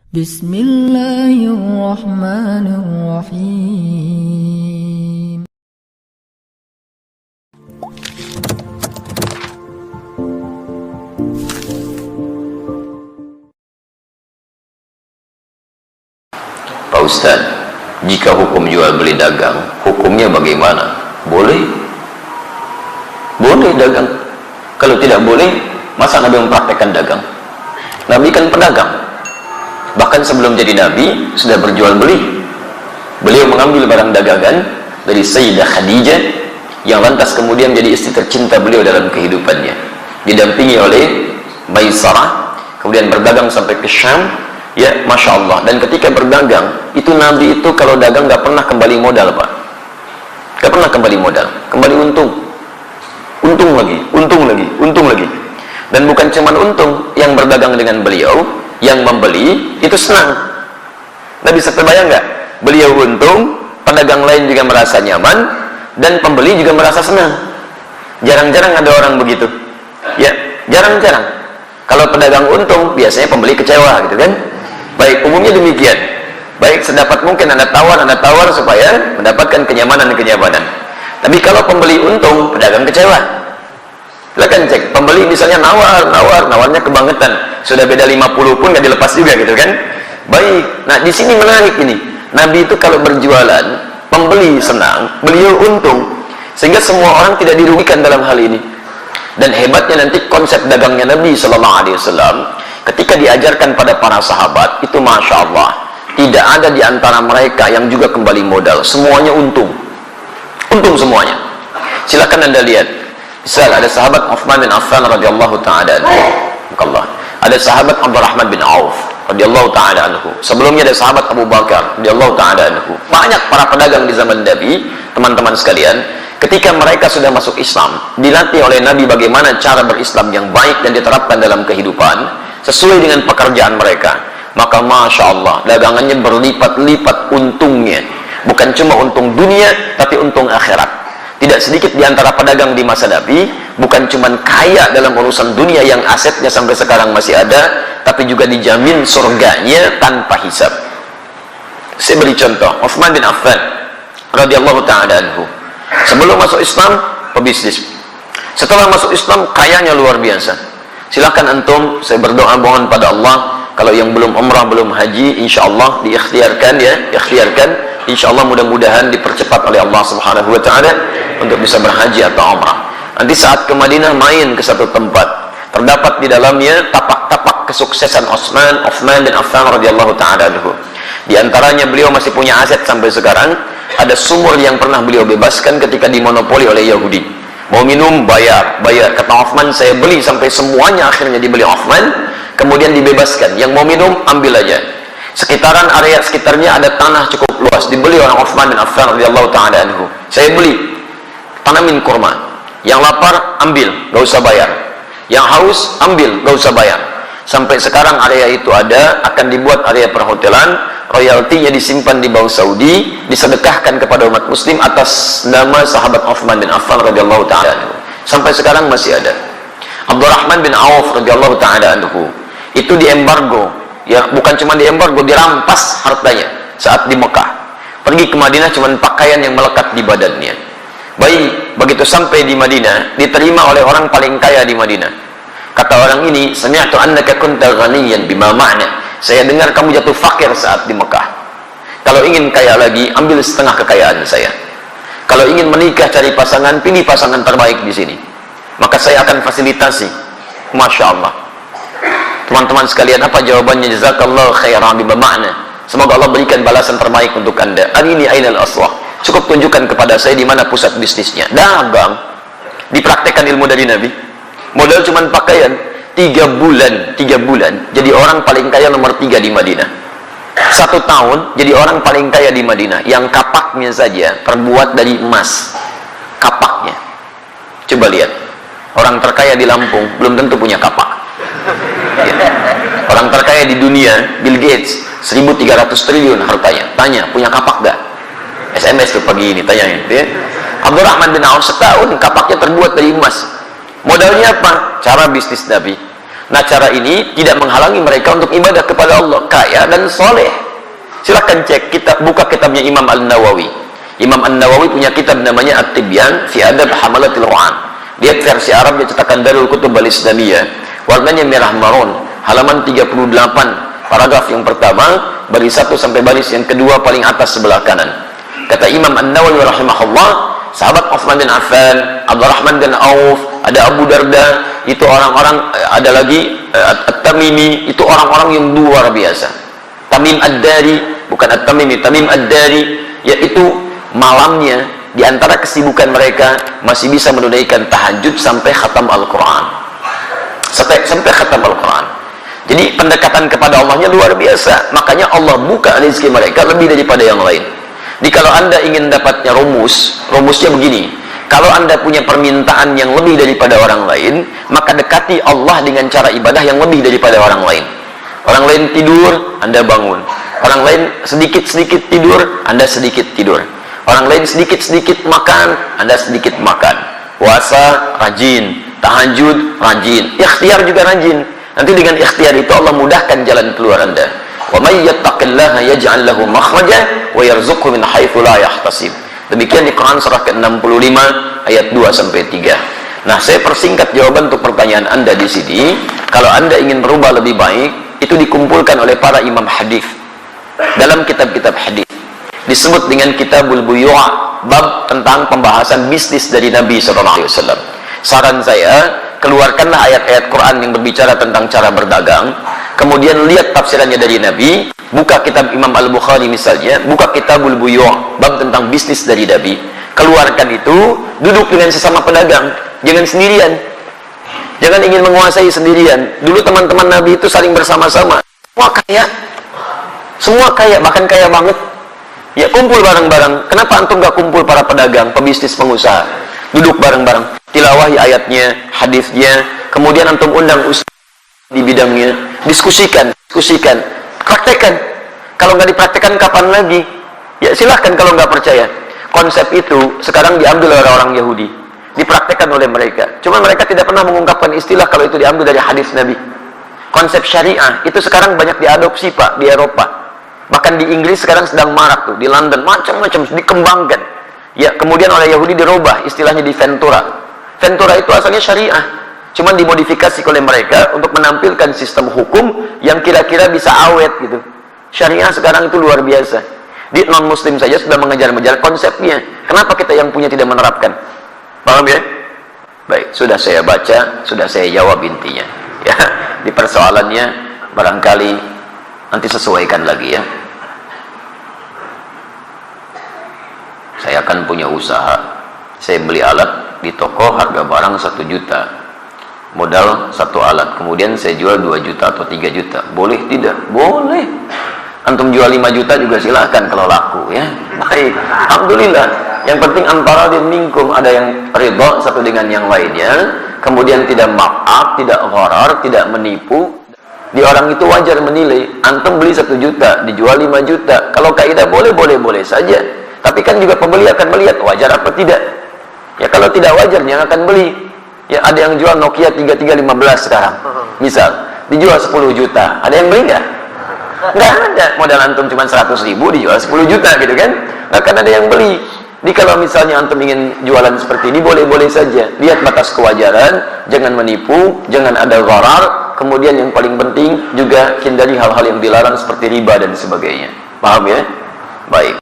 Bismillahirrahmanirrahim. Pak Ustadz, jika hukum jual beli dagang, hukumnya bagaimana? Boleh? Boleh dagang. Kalau tidak boleh, masa Nabi mempraktekkan dagang? Nabi kan pedagang. Bahkan sebelum jadi Nabi, sudah berjual beli. Beliau mengambil barang dagangan dari Sayyidah Khadijah, yang lantas kemudian menjadi istri tercinta beliau dalam kehidupannya. Didampingi oleh Maisarah, kemudian berdagang sampai ke Syam. Ya, Masya Allah. Dan ketika berdagang, itu Nabi itu kalau dagang gak pernah kembali modal, Pak. Gak pernah kembali modal, kembali untung. Untung lagi, untung lagi, untung lagi. Dan bukan cuma untung, yang berdagang dengan beliau, yang membeli, itu senang. Nabi terbayang nggak? Beliau untung, pedagang lain juga merasa nyaman, dan pembeli juga merasa senang. Jarang-jarang ada orang begitu. Ya, jarang-jarang. Kalau pedagang untung, biasanya pembeli kecewa, gitu kan? Baik, umumnya demikian. Baik, sedapat mungkin Anda tawar supaya mendapatkan kenyamanan-kenyamanan. Tapi kalau pembeli untung, pedagang kecewa. Silakan cek, pembeli misalnya nawarnya kebangetan. Sudah beda 50 pun gak dilepas juga, gitu kan? Baik, nah di sini menarik ini. Nabi itu kalau berjualan, pembeli senang, beliau untung. Sehingga semua orang tidak dirugikan dalam hal ini. Dan hebatnya nanti konsep dagangnya Nabi SAW, ketika diajarkan pada para sahabat, itu Masya Allah, tidak ada di antara mereka yang juga kembali modal. Semuanya untung. Untung semuanya. Silakan Anda lihat. Misal ada sahabat Uthman bin Affan radhiyallahu ta'ala anhu. Ada sahabat Abdurrahman bin Auf radhiyallahu ta'ala anhu. Sebelumnya ada sahabat Abu Bakar radhiyallahu ta'ala anhu. Banyak para pedagang di zaman Nabi, teman-teman sekalian, ketika mereka sudah masuk Islam, dilatih oleh Nabi bagaimana cara berislam yang baik dan diterapkan dalam kehidupan sesuai dengan pekerjaan mereka. Maka Masya Allah, dagangannya berlipat-lipat untungnya. Bukan cuma untung dunia, tapi untung akhirat. Tidak sedikit di antara pedagang di masa Nabi bukan cuma kaya dalam urusan dunia yang asetnya sampai sekarang masih ada, tapi juga dijamin surganya tanpa hisab. Saya beri contoh, Uthman bin Affan radhiyallahu ta'ala anhu. Sebelum masuk Islam, pebisnis. Setelah masuk Islam, kayanya luar biasa. Silahkan antum, saya berdoa mohon pada Allah, kalau yang belum umrah, belum haji, insya Allah diikhtiarkan ya, ikhtiarkan. Insya Allah mudah-mudahan dipercepat oleh Allah Subhanahu wa Ta'ala untuk bisa berhaji atau umrah. Nanti saat ke Madinah, main ke satu tempat, terdapat di dalamnya tapak-tapak kesuksesan Uthman bin Affan radhiyallahu ta'ala anhu. Di antaranya beliau masih punya aset sampai sekarang. Ada sumur yang pernah beliau bebaskan ketika dimonopoli oleh Yahudi. Mau minum, bayar. Kata Uthman, saya beli sampai semuanya, akhirnya dibeli Uthman, kemudian dibebaskan. Yang mau minum, ambil aja. Sekitaran area sekitarnya ada tanah cukup luas, dibeli oleh Uthman bin Affan radhiyallahu ta'ala anhu. Saya beli, tanamin kurma. Yang lapar, ambil, gak usah bayar. Yang haus, ambil, gak usah bayar. Sampai sekarang area itu ada, akan dibuat area perhotelan, royaltinya disimpan di Bank Saudi, disedekahkan kepada umat muslim atas nama sahabat Uthman bin Affan radhiyallahu ta'ala anhu. Sampai sekarang masih ada. Abdurrahman bin Auf radhiyallahu ta'ala anhu, itu diembargo. Ya, bukan cuma diembargo, dirampas hartanya saat di Mekah. Pergi ke Madinah cuma pakaian yang melekat di badannya. Baik, begitu sampai di Madinah, diterima oleh orang paling kaya di Madinah. Kata orang ini, sami'tu annaka kunta ghaniyan bima ma'na. Saya dengar kamu jatuh fakir saat di Mekah. Kalau ingin kaya lagi, ambil setengah kekayaan saya. Kalau ingin menikah, cari pasangan, pilih pasangan terbaik di sini. Maka saya akan fasilitasi. Masya Allah. Teman-teman sekalian, apa jawabannya? Jazakallahu khairan bima ma'na. Semoga Allah berikan balasan terbaik untuk Anda. Arini ainal aswah. Cukup tunjukkan kepada saya di mana pusat bisnisnya. Dagang. Dipraktekkan ilmu dari Nabi. Modal cuma pakaian. 3 bulan jadi orang paling kaya nomor 3 di Madinah. 1 tahun jadi orang paling kaya di Madinah. Yang kapaknya saja terbuat dari emas. Kapaknya. Coba lihat. Orang terkaya di Lampung belum tentu punya kapak. Ya. Orang terkaya di dunia, Bill Gates, 1.300 triliun hartanya. Tanya, punya kapak gak? SMS tuh pagi ini, tanyain. Ya. Abdurrahman bin Auf setahun kapaknya terbuat dari emas. Modalnya apa? Cara bisnis Nabi. Nah, cara ini tidak menghalangi mereka untuk ibadah kepada Allah, kaya dan soleh. Silahkan cek, buka kitabnya Imam An-Nawawi. Imam An-Nawawi punya kitab namanya At-Tibyan fi Adab Hamalatil Quran. Lihat versi Arab yang cetakan Darul Kutub Al-Islamiyah. Warnanya merah marun, halaman 38, paragraf yang pertama, baris 1 sampai baris yang kedua paling atas sebelah kanan. Kata Imam An-Nawawi rahimahullah, sahabat Utsman bin Affan, Abdurrahman bin Auf, ada Abu Darda, itu orang-orang, ada lagi At-Tamimi, itu orang-orang yang luar biasa. Tamim Ad-Dari, bukan At-Tamimi, Tamim Ad-Dari, yaitu malamnya di antara kesibukan mereka masih bisa menunaikan tahajud sampai khatam Al-Quran, sampai khatam Al-Quran. Jadi pendekatan kepada Allahnya luar biasa. Makanya Allah buka rezeki mereka lebih daripada yang lain. Jadi kalau anda ingin dapatnya rumusnya begini: kalau anda punya permintaan yang lebih daripada orang lain, maka dekati Allah dengan cara ibadah yang lebih daripada orang lain. Orang lain tidur, anda bangun. Orang lain sedikit-sedikit tidur, anda sedikit tidur. Orang lain sedikit-sedikit makan, anda sedikit makan. Puasa, rajin. Tahajud, rajin. Ikhtiar juga rajin. Nanti dengan ikhtiar itu Allah mudahkan jalan keluar anda. Wa may yattaqillaha yaj'al lahu makhraja wa yarzuqhu min haitsu la yahtasib. Demikian di Quran surah ke-65 ayat 2 sampai 3. Nah, saya persingkat jawaban untuk pertanyaan anda di sini. Kalau anda ingin berubah lebih baik, itu dikumpulkan oleh para imam hadis dalam kitab-kitab hadis. Disebut dengan Kitabul Buyu', bab tentang pembahasan bisnis dari Nabi SAW. Saran saya, keluarkanlah ayat-ayat Quran yang berbicara tentang cara berdagang, kemudian lihat tafsirannya dari Nabi, buka kitab Imam Al-Bukhari misalnya, buka Kitabul Buyu', bab tentang bisnis dari Nabi, keluarkan itu, duduk dengan sesama pedagang, jangan sendirian, jangan ingin menguasai sendirian. Dulu teman-teman Nabi itu saling bersama-sama, semua kaya, bahkan kaya banget. Ya, kumpul bareng-bareng. Kenapa antum gak kumpul para pedagang, pebisnis, pengusaha? Duduk bareng-bareng, tilawahi ayatnya, hadisnya, kemudian antum undang ustaz di bidangnya, diskusikan, praktekkan. Kalau nggak dipraktekkan kapan lagi? Ya silahkan kalau nggak percaya. Konsep itu sekarang diambil oleh orang Yahudi, dipraktekkan oleh mereka. Cuma mereka tidak pernah mengungkapkan istilah kalau itu diambil dari hadis Nabi. Konsep syariah itu sekarang banyak diadopsi Pak di Eropa. Bahkan di Inggris sekarang sedang marak tuh, di London macam-macam dikembangkan. Ya, kemudian oleh Yahudi dirubah istilahnya di Ventura. Ventura itu asalnya syariah, cuman dimodifikasi oleh mereka untuk menampilkan sistem hukum yang kira-kira bisa awet gitu. Syariah sekarang itu luar biasa. Di non-muslim saja sudah mengejar-ngejar konsepnya. Kenapa kita yang punya tidak menerapkan? Paham ya? Baik, sudah saya baca, sudah saya jawab intinya. Ya, di persoalannya barangkali nanti sesuaikan lagi ya. Saya akan punya usaha, saya beli alat di toko harga barang 1 juta, modal 1 alat, kemudian saya jual 2 juta atau 3 juta, boleh tidak? Boleh. Antum jual 5 juta juga silahkan kalau laku ya. Baik, alhamdulillah. Yang penting antara dia minkum, ada yang ridha satu dengan yang lainnya, kemudian tidak maaf, tidak gharar, tidak menipu. Di orang itu wajar menilai. Antum beli 1 juta, dijual 5 juta, kalau kaidah boleh saja. Tapi kan juga pembeli akan melihat wajar apa tidak. Ya kalau tidak wajar yang akan beli. Ya ada yang jual Nokia 3315 sekarang. Misal dijual 10 juta. Ada yang beli nggak? Nggak ada. Modal antum cuma 100.000 dijual 10 juta gitu kan. Nggak akan ada yang beli. Jadi kalau misalnya antum ingin jualan seperti ini boleh-boleh saja. Lihat batas kewajaran, jangan menipu, jangan ada gharar. Kemudian yang paling penting juga hindari hal-hal yang dilarang seperti riba dan sebagainya. Paham ya? Baik.